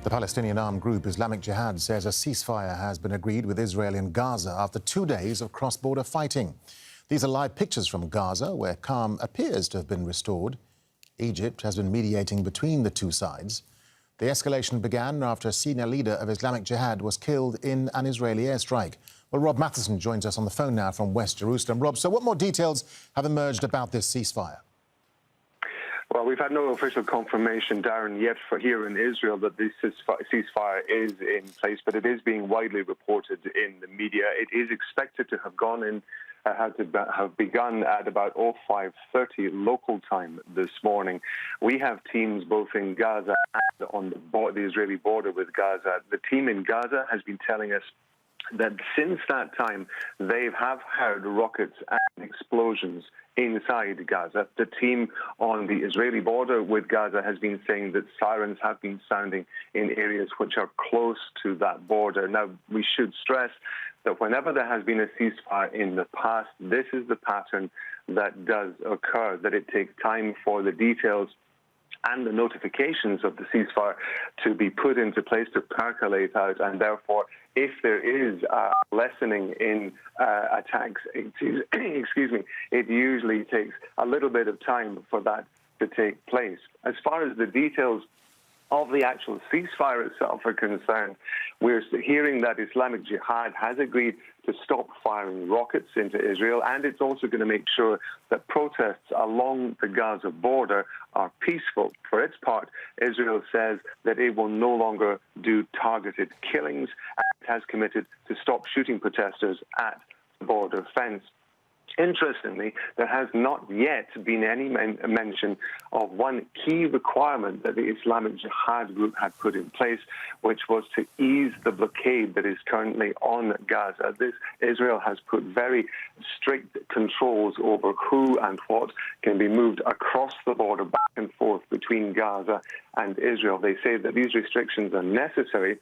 The Palestinian armed group Islamic Jihad says a ceasefire has been agreed with Israel in Gaza after 2 days of cross-border fighting. These are live pictures from Gaza, where calm appears to have been restored. Egypt has been mediating between the two sides. The escalation began after a senior leader of Islamic Jihad was killed in an Israeli airstrike. Well, Rob Matheson joins us on the phone now from West Jerusalem. Rob, so what more details have emerged about this ceasefire? Well, we've had no official confirmation, Darren, yet for here in Israel that this ceasefire is in place, but it is being widely reported in the media. It is expected to have have begun at about 05:30 local time this morning. We have teams both in Gaza and on the Israeli border with Gaza. The team in Gaza has been telling us that since that time, they have heard rockets and explosions inside Gaza. The team on the Israeli border with Gaza has been saying that sirens have been sounding in areas which are close to that border. Now, we should stress that whenever there has been a ceasefire in the past, this is the pattern that does occur, that it takes time for the details and the notifications of the ceasefire to be put into place, to percolate out, and therefore, if there is a lessening in attacks, it usually takes a little bit of time for that to take place. As far as the details of the actual ceasefire itself are concerned, we're hearing that Islamic Jihad has agreed to stop firing rockets into Israel, and it's also going to make sure that protests along the Gaza border are peaceful. For its part, Israel says that it will no longer do targeted killings and it has committed to stop shooting protesters at the border fence. Interestingly, there has not yet been any mention of one key requirement that the Islamic Jihad group had put in place, which was to ease the blockade that is currently on Gaza. Israel has put very strict controls over who and what can be moved across the border back and forth between Gaza and Israel. They say that these restrictions are necessary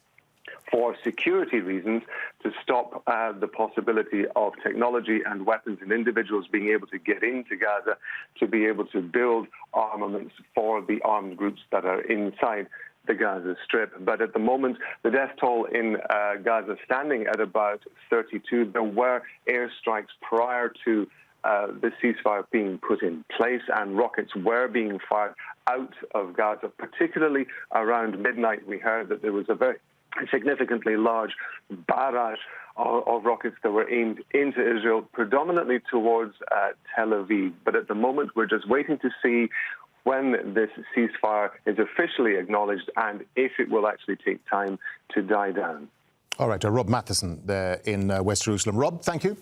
for security reasons to stop the possibility of technology and weapons and individuals being able to get into Gaza to be able to build armaments for the armed groups that are inside the Gaza Strip. But at the moment, the death toll in Gaza standing at about 32. There were airstrikes prior to the ceasefire being put in place, and rockets were being fired out of Gaza, particularly around midnight. We heard that there was a very significantly large barrage of rockets that were aimed into Israel, predominantly towards Tel Aviv. But at the moment, we're just waiting to see when this ceasefire is officially acknowledged and if it will actually take time to die down. All right, Rob Matheson there in West Jerusalem. Rob, thank you.